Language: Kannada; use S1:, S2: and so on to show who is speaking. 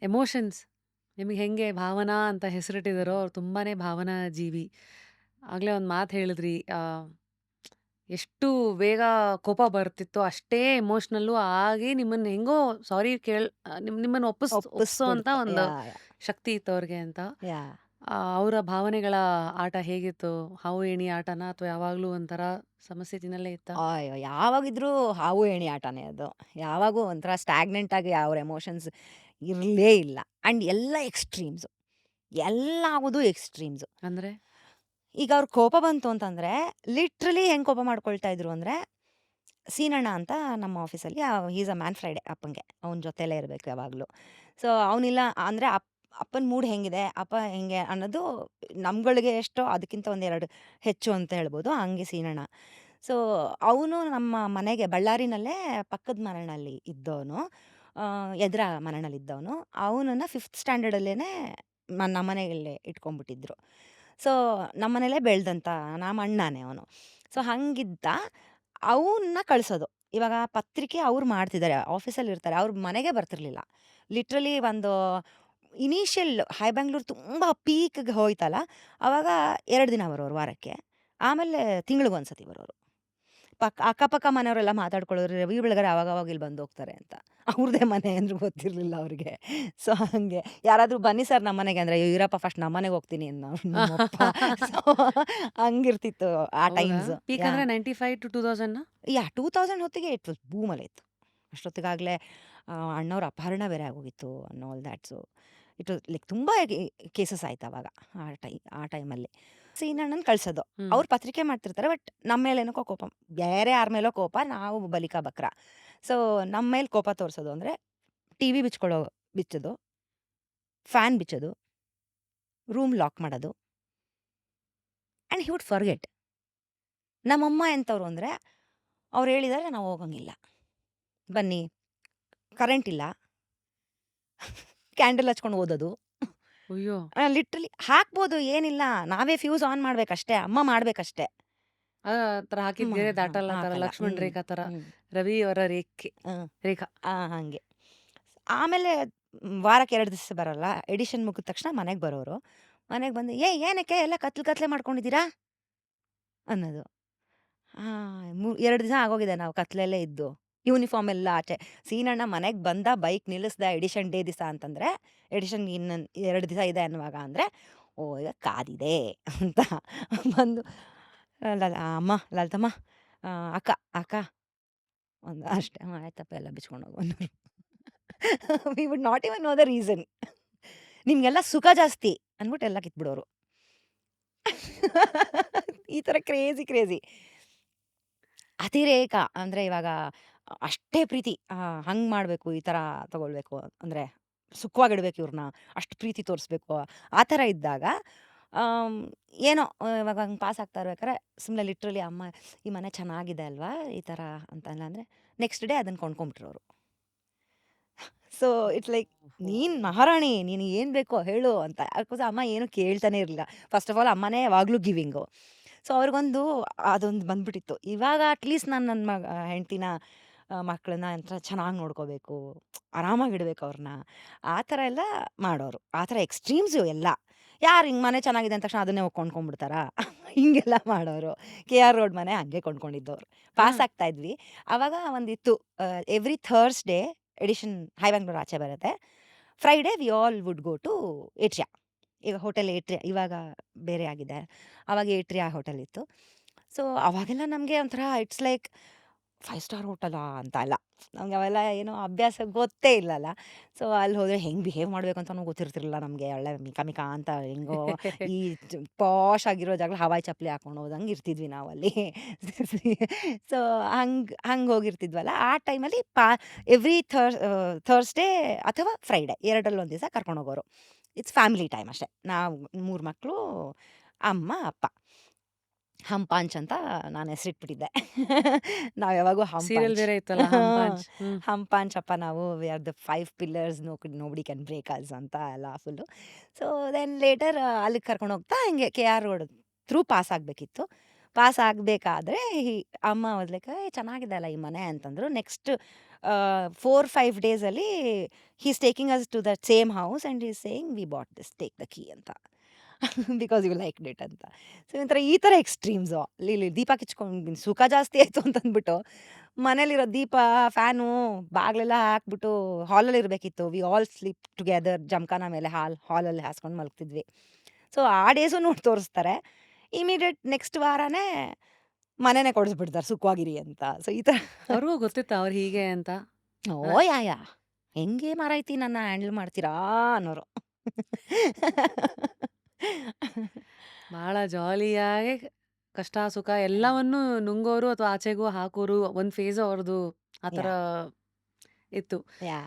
S1: ಎಮೋಷನ್ಸ್ ನಿಮಗೆ ಹೆಂಗೆ ಭಾವನಾ ಅಂತ ಹೆಸರಿಟ್ಟಿದಾರೋ ಅವ್ರು ತುಂಬಾನೇ ಭಾವನಾ ಜೀವಿ. ಆಗ್ಲೇ ಒಂದು ಮಾತು ಹೇಳಿದ್ರಿ. ಎಷ್ಟು ಬೇಗ ಕೋಪ ಬರ್ತಿತ್ತೋ ಅಷ್ಟೇ ಎಮೋಷ್ನಲ್ಲು ಆಗಿ ನಿಮ್ಮನ್ನ ಹೆಂಗೋ ಸಾರಿ ನಿಮ್ಮನ್ನ ಒಪ್ಪಿಸೋ ಅಂತ
S2: ಒಪ್ಪಿಸ್ಬಿಡ್ತು.
S1: ಒಂದು ಶಕ್ತಿ ಇತ್ತು ಅವ್ರಿಗೆ ಅಂತ.
S2: ಯಾಹ್!
S1: ಅವರ ಭಾವನೆಗಳ ಆಟ ಹೇಗಿತ್ತು? ಹಾವು ಏಣಿ ಆಟನಾ ಅಥವಾ ಯಾವಾಗ್ಲೂ ಒಂಥರ ಸಮಸ್ಥಿತಿನಲ್ಲೇ ಇತ್ತಾ?
S2: ಅಯ್ಯೋ! ಯಾವಾಗಿದ್ರೂ ಹಾವು ಏಣಿ ಆಟನೇ ಅದು. ಯಾವಾಗೂ ಒಂಥರ ಸ್ಟಾಗ್ನೆಂಟ್ ಆಗಿ ಅವ್ರ ಎಮೋಷನ್ಸ್ ಇರ್ಲೇ ಇಲ್ಲ. ಆಂಡ್ ಎಲ್ಲ ಎಕ್ಸ್‌ಟ್ರೀಮ್ಸು. ಎಲ್ಲಾವುದು ಎಕ್ಸ್‌ಟ್ರೀಮ್ಸು.
S1: ಅಂದ್ರೆ?
S2: ಈಗ ಅವ್ರ ಕೋಪ ಬಂತು ಅಂತಂದ್ರೆ, ಲಿಟ್ರಲಿ ಹೆಂಗ್ ಕೋಪ ಮಾಡ್ಕೊಳ್ತಾ ಇದ್ರು ಅಂದ್ರೆ, ಸೀನಣ್ಣ ಅಂತ ನಮ್ಮ ಆಫೀಸಲ್ಲಿ he is a man Friday ಅಪ್ಪಂಗೆ. ಅವ್ನ ಜೊತೆಲೇ ಇರ್ಬೇಕು ಯಾವಾಗ್ಲೂ. ಸೊ, ಅವನಿಲ್ಲ ಅಂದ್ರೆ ಅಪ್ಪನ ಮೂಡ್ ಹೆಂಗಿದೆ, ಅಪ್ಪ ಹೆಂಗೆ ಅನ್ನೋದು ನಮ್ಗಳಿಗೆ ಎಷ್ಟೋ ಅದಕ್ಕಿಂತ ಒಂದೆರಡು ಹೆಚ್ಚು ಅಂತ ಹೇಳ್ಬೋದು. ಹಂಗೆ ಸೀನಣ್ಣ. ಸೊ, ಅವನು ನಮ್ಮ ಮನೆಗೆ ಬಳ್ಳಾರಿನಲ್ಲೇ ಪಕ್ಕದ ಮನೆನಲ್ಲಿ ಇದ್ದವನು. ಎದುರ ಮನೆನಲ್ಲಿದ್ದವನು. ಅವನನ್ನ 5th ಸ್ಟ್ಯಾಂಡರ್ಡಲ್ಲೇನೆ ನಮ್ಮನೆಯಲ್ಲೇ ಇಟ್ಕೊಂಡ್ಬಿಟ್ಟಿದ್ರು. ಸೊ, ನಮ್ಮನೇಲೇ ಬೆಳ್ದಂಥ ನಮ್ಮ ಅಣ್ಣನೇ ಅವನು. ಸೊ, ಹಂಗಿದ್ದ ಅವನ್ನ ಕಳ್ಸೋದು. ಇವಾಗ ಪತ್ರಿಕೆ ಅವ್ರು ಮಾಡ್ತಿದ್ದಾರೆ. ಆಫೀಸಲ್ಲಿರ್ತಾರೆ. ಅವ್ರ ಮನೆಗೆ ಬರ್ತಿರ್ಲಿಲ್ಲ. ಲಿಟ್ರಲಿ ಒಂದು ಇನಿಷಿಯಲ್ ಹೈ ಬೆಂಗಳೂರು ತುಂಬ ಪೀಕ್‌ಗೆ ಹೋಯ್ತಲ್ಲ, ಅವಾಗ 2 ದಿನ ಬರೋರು ವಾರಕ್ಕೆ. ಆಮೇಲೆ ತಿಂಗಳಿಗೊಂದ್ಸತಿ ಬರೋರು. ಅಕ್ಕಪಕ್ಕ ಮನೆಯವರೆಲ್ಲ ಮಾತಾಡ್ಕೊಳ್ಳೋರು, ರವಿ ಬೆಳಗಾರಿ ಅವಾಗವಾಗ ಇಲ್ಲಿ ಬಂದೋಗ್ತಾರೆ ಅಂತ. ಅವ್ರದೇ ಮನೆ ಅಂದ್ರೂ ಗೊತ್ತಿರ್ಲಿಲ್ಲ ಅವ್ರಿಗೆ. ಸೊ, ಹಂಗೆ ಯಾರಾದ್ರೂ ಬನ್ನಿ ಸರ್ ನಮ್ಮನೆಗೆ ಅಂದ್ರೆ, "ಅಯ್ಯೋ ಇರಪ್ಪ ಫಸ್ಟ್ ನಮ್ಮನೆಗೆ ಹೋಗ್ತೀನಿ" ಅನ್ನೋರು ನಮ್ಮಪ್ಪ. ಸೊ, ಹಂಗಿರ್ತಿತ್ತು ಆ
S1: ಹೌದಾ?
S2: ಟೈಮ್ಸ್.
S1: ಪೀಕ್
S2: ಯಾಹ್!
S1: ಅಂದ್ರೆ 95-2000ನಾ?
S2: 2000 ಹೊತ್ತಿಗೆ ಇಟ್ ವಾಸ್ ಬೂಮಲ್ಲಿತ್ತು. ಅಷ್ಟೊತ್ತಿಗಾಗಲೇ ಅಣ್ಣವ್ರ ಅಪಹರಣ ಬೇರೆ ಆಗೋಗಿತ್ತು and all that. So, it was like ತುಂಬ ಕೇಸಸ್ ಆಯ್ತು ಅವಾಗ. ಆ ಟೈಮಲ್ಲಿ. ಸೀನಣ್ಣನ ಕಳ್ಸೋದು.
S1: ಹ್ಮ್.
S2: ಅವ್ರು ಪತ್ರಿಕೆ ಮಾಡ್ತಿರ್ತಾರೆ. ಬಟ್ ನಮ್ಮ ಮೇಲೆ ಏನಕ್ಕೋ ಕೋಪ. ಬೇರೆ ಯಾರ ಮೇಲೋ ಕೋಪ, ನಾವು ಬಲಿಕ ಬಕ್ರ. ಸೊ, ನಮ್ಮ ಮೇಲೆ ಕೋಪ ತೋರಿಸೋದು ಅಂದ್ರೆ ಟಿವಿ ಬಿಚ್ಚೋದು, ಫ್ಯಾನ್ ಬಿಚ್ಚೋದು, ರೂಮ್ ಲಾಕ್ ಮಾಡೋದು ಆಂಡ್ ಹಿ ವುಡ್ ಫರ್ಗೆಟ್. ನಮ್ಮಮ್ಮ ಎಂಥವ್ರು ಅಂದ್ರೆ, ಅವ್ರು ಹೇಳಿದರೆ ನಾವು ಹೋಗಂಗಿಲ್ಲ. ಬನ್ನಿ, ಕರೆಂಟ್ ಇಲ್ಲ, ಕ್ಯಾಂಡಲ್ ಹಚ್ಕೊಂಡು ಓದೋದು.
S1: ಅಯ್ಯೋ!
S2: ಲಿಟ್ರಲಿ ಹಾಕ್ಬೋದು ಏನಿಲ್ಲ. ನಾವೇ ಫ್ಯೂಸ್ ಆನ್ ಮಾಡ್ಬೇಕಷ್ಟೇ. ಅಮ್ಮ ಮಾಡ್ಬೇಕಷ್ಟೇ.
S1: ಆ ತರ ಹಾಕಿದ
S2: ಮ
S1: ಗೆರೆ ದಾಟಲ್ಲ ತರ
S2: ಹಾಕಲ್ಲ.
S1: ಲಕ್ಷ್ಮಣ್ ರೇಖಾ ತರ.
S2: ಹ್ಮ್.
S1: ರವಿ ಅವರ ರೇಖೆ.
S2: ಹ್ಮ್.
S1: ರೇಖಾ.
S2: ಹಂಗೆ. ಆಮೇಲೆ ವಾರಕ್ಕೆ 2 ದಿವಸ ಬರಲ್ಲ. ಎಡಿಷನ್ ಮುಗಿದ ತಕ್ಷಣ ಮನೆಗೆ ಬರೋರು. ಮನೆಗೆ ಬಂದು, ಏನಕ್ಕೆ ಎಲ್ಲ ಕತ್ಲೆ ಕತ್ಲೆ ಮಾಡ್ಕೊಂಡಿದ್ದೀರಾ?" ಅನ್ನೋದು. 2 ದಿನ ಆಗೋಗಿದೆ ನಾವು ಕತ್ಲಲ್ಲೇ ಇದ್ದು. ಯೂನಿಫಾರ್ಮ್ ಎಲ್ಲ ಆಚೆ. ಸೀನಣ್ಣ ಮನೆಗೆ ಬಂದ, ಬೈಕ್ ನಿಲ್ಲಿಸ್ದ ಎಡಿಷನ್ ಡೇ ದಿವಸ ಅಂತಂದ್ರೆ, ಎಡಿಷನ್ ಇನ್ನೊಂದು 2 ದಿವಸ ಇದೆ ಅನ್ನುವಾಗ ಅಂದ್ರೆ, "ಓಹ್! ಈಗ ಕಾದಿದೆ" ಅಂತ ಬಂದು ಅಮ್ಮ ಲಲಿತಮ್ಮ, ಅಕ್ಕ, ಅಕ್ಕ ಅಷ್ಟೇ. ಆಯ್ತಪ್ಪ ಎಲ್ಲ ಬಿಚ್ಕೊಂಡು ಹೋಗು ಅನ್ನೋರು. We would not even know the reason. ನಿಮ್ಗೆಲ್ಲ ಸುಖ ಜಾಸ್ತಿ ಅಂದ್ಬಿಟ್ಟು ಎಲ್ಲ ಕಿತ್ಬಿಡೋರು. ಈ ಥರ ಕ್ರೇಜಿ, ಕ್ರೇಜಿ. ಅತಿರೇಕ ಅಂದ್ರೆ ಇವಾಗ ಅಷ್ಟೇ ಪ್ರೀತಿ. ಹಂಗ್ ಮಾಡ್ಬೇಕು, ಈ ಥರ ತಗೊಳ್ಬೇಕು ಅಂದ್ರೆ ಸುಖವಾಗಿಡ್ಬೇಕು ಇವ್ರನ್ನ, ಅಷ್ಟು ಪ್ರೀತಿ ತೋರಿಸ್ಬೇಕು. ಆ ಥರ ಇದ್ದಾಗ ಆಮ್, ಏನೋ ಇವಾಗ ಹಂಗೆ ಪಾಸ್ ಆಗ್ತಾ ಇರ್ಬೇಕಾರೆ ಸುಮ್ಮನೆ ಲಿಟ್ರಲಿ ಅಮ್ಮ ಈ ಮನೆ ಚೆನ್ನಾಗಿದೆ ಅಲ್ವಾ ಈ ಥರ ಅಂತಲ್ಲ ಅಂದರೆ ನೆಕ್ಸ್ಟ್ ಡೇ ಅದನ್ನು ಕೊಂಡ್ಕೊಂಬಿಟ್ರು. ಸೊ, ಇಟ್ಸ್ ಲೈಕ್
S1: ಓಹೋ!
S2: ನೀನ್ ಮಹಾರಾಣಿ, ನೀನು ಏನು ಬೇಕೋ ಹೇಳು ಅಂತ. ಅದಕ್ಕೋಸ್ಕರ ಅಮ್ಮ ಏನು ಕೇಳ್ತಾನೆ ಇರಲಿಲ್ಲ. ಫಸ್ಟ್ ಆಫ್ ಆಲ್ ಅಮ್ಮನೇ ಯಾವಾಗಲೂ ಗಿವಿಂಗು. ಸೊ, ಅವ್ರಿಗೊಂದು ಅದೊಂದು ಬಂದ್ಬಿಟ್ಟಿತ್ತು. ಇವಾಗ ಅಟ್‌ಲೀಸ್ಟ್ ನಾನು ನನ್ನ ಹೆಂಡ್ತಿನ, ಮಕ್ಕಳನ್ನ ಒಂಥರ ಚೆನ್ನಾಗಿ ನೋಡ್ಕೋಬೇಕು, ಆರಾಮಾಗಿಡ್ಬೇಕು ಅವ್ರನ್ನ. ಆ ಥರ ಎಲ್ಲ ಮಾಡೋರು. ಆ ಥರ ಎಕ್ಸ್‌ಟ್ರೀಮ್ಸು ಎಲ್ಲ. ಯಾರು ಹಿಂಗೆ ಮನೆ ಚೆನ್ನಾಗಿದೆ ಅಂದ ತಕ್ಷಣ ಅದನ್ನೇ ಹೋಗಿ ಕೊಂಡ್ಕೊಂಡ್ಬಿಡ್ತಾರಾ? ಹಿಂಗೆಲ್ಲ ಮಾಡೋರು. KR ರೋಡ್ ಮನೆ ಹಂಗೆ ಕೊಂಡ್ಕೊಂಡಿದ್ದವ್ರು.
S1: ಹಾ.
S2: ಪಾಸ್ ಆಗ್ತಾ ಇದ್ವಿ. ಆವಾಗ ಒಂದಿತ್ತು every Thursday edition hi Bengaluru ಆಚೆ ಬರುತ್ತೆ. Friday we all would go to Atria. ಈಗ ಹೋಟೆಲ್ ಏಟ್ರಿಯಾ ಇವಾಗ ಬೇರೆ ಆಗಿದೆ. ಆವಾಗ ಏಟ್ರಿಯಾ ಹೋಟೆಲ್ ಇತ್ತು. ಸೊ, ಅವಾಗೆಲ್ಲ ನಮಗೆ ಒಂಥರ ಇಟ್ಸ್ ಲೈಕ್ 5 ಸ್ಟಾರ್ ಹೋಟೆಲಾ ಅಂತ ಎಲ್ಲ. ನಮ್ಗೆ ಅವೆಲ್ಲ ಏನೋ ಅಭ್ಯಾಸ ಗೊತ್ತೇ ಇಲ್ಲಲ್ಲ. ಸೊ, ಅಲ್ಲಿ ಹೋದ್ರೆ ಹೆಂಗೆ ಬಿಹೇವ್ ಮಾಡ್ಬೇಕು ಅಂತಾನೂ ಗೊತ್ತಿರ್ತಿರ್ಲಿಲ್ಲ ನಮಗೆ. ಒಳ್ಳೆ ಮಿಕ ಮಿಕ ಅಂತ ಹೆಂಗೋ ಈ ಪಾಶ್ ಆಗಿರೋ ಜಾಗದಲ್ಲಿ ಹವಾಯಿ ಚಪ್ಪಲಿ ಹಾಕೊಂಡು ಹೋದಂಗೆ ಇರ್ತಿದ್ವಿ ನಾವಲ್ಲಿ. ಸೊ, ಹಂಗೆ ಹೋಗಿರ್ತಿದ್ವಲ್ಲ. ಆ ಟೈಮಲ್ಲಿ ಎವ್ರಿ ಥರ್ಸ್‌ಡೇ ಅಥವಾ ಫ್ರೈಡೆ 2ರಲ್ಲಿ ಒಂದು ದಿವಸ ಕರ್ಕೊಂಡು ಹೋಗೋರು. ಇಟ್ಸ್ ಫ್ಯಾಮಿಲಿ ಟೈಮ್ ಅಷ್ಟೇ. ನಾವು 3 ಮಕ್ಕಳು, ಅಮ್ಮ, ಅಪ್ಪ. ಹಂಪಾಂಚ್ ಅಂತ ನಾನು ಹೆಸರಿಟ್ಬಿಟ್ಟಿದ್ದೆ. ನಾವು ಯಾವಾಗೂ
S1: ಸೀರಿಯಲ್
S2: ಹಂಪಾಂಚ್.
S1: ಬೇರೆ ಇತ್ತಲ್ಲ ಹಂಪಾಂಚ್. ಹ್ಮ್.
S2: ಹಂಪಾಂಚಪ್ಪ ನಾವು we are the 5 pillars nobody can break us ಅಂತ ಎಲ್ಲ ಫುಲ್ಲು. ಸೊ, ದೆನ್ ಲೇಟರ್ ಅಲ್ಲಿಗೆ ಕರ್ಕೊಂಡು ಹೋಗ್ತಾ ಹಿಂಗೆ KR ರೋಡ್ ಥ್ರೂ ಪಾಸ್ ಆಗಬೇಕಿತ್ತು. ಪಾಸ್ ಆಗಬೇಕಾದ್ರೆ ಅಮ್ಮ ವಾಸ್ ಲೈಕ್, "ಏ ಚೆನ್ನಾಗಿದೆ ಅಲ್ಲ ಈ ಮನೆ" ಅಂತಂದ್ರು. ನೆಕ್ಸ್ಟ್ 4-5 ಡೇಸಲ್ಲಿ he is taking us to that same house and he is saying we bought this take the key ಅಂತ. ಬಿಕಾಸ್ ಯು ಲೈಕ್ಡ್ ಇಟ್ ಅಂತ. ಸೊ ಈ ಥರ ಎಕ್ಸ್‌ಟ್ರೀಮ್ಸು. ಇಲ್ಲಿ ದೀಪ ಕಿಚ್ಕೊಂಡು ಸುಖ ಜಾಸ್ತಿ ಆಯಿತು ಅಂತಂದ್ಬಿಟ್ಟು ಮನೇಲಿರೋ ದೀಪ, ಫ್ಯಾನು, ಬಾಗಿಲೆಲ್ಲ ಹಾಕ್ಬಿಟ್ಟು ಹಾಲಲ್ಲಿ ಇರಬೇಕಿತ್ತು. ವಿ ಆಲ್ ಸ್ಲೀಪ್ ಟುಗೆದರ್ ಜಮಖಾನ ಮೇಲೆ ಹಾಲಲ್ಲಿ ಹಾಸ್ಕೊಂಡು ಮಲಗ್ತಿದ್ವಿ. ಸೊ ಆ ಡೇಸು ತೋರಿಸ್ತಾರೆ. ಇಮಿಡಿಯೇಟ್ ನೆಕ್ಸ್ಟ್ ವಾರನೇ ಮನೆನೇ ಕೊಡಿಸ್ಬಿಡ್ತಾರೆ ಸುಖವಾಗಿರಿ ಅಂತ. ಸೊ ಈ ಥರ
S1: ಅವ್ರಿಗೂ ಗೊತ್ತಿತ್ತಾ ಅವ್ರು ಹೀಗೆ ಅಂತ?
S2: ಓ ಯಾ ಹೆಂಗೆ ಮಾರಾಯ್ತಿ ನನ್ನ ಹ್ಯಾಂಡಲ್ ಮಾಡ್ತೀರಾ ಅನ್ನೋರು.
S1: ಬಹಳ ಜಾಲಿಯಾಗಿ ಕಷ್ಟ, ಸುಖ ಎಲ್ಲವನ್ನೂ ನುಂಗೋರು ಅಥವಾ ಆಚೆಗೂ ಹಾಕೋರು. ಒಂದು ಫೇಸು ಅವ್ರದ್ದು ಆ ಥರ
S2: ಯಾ
S1: ಇತ್ತು.
S2: ಯಾ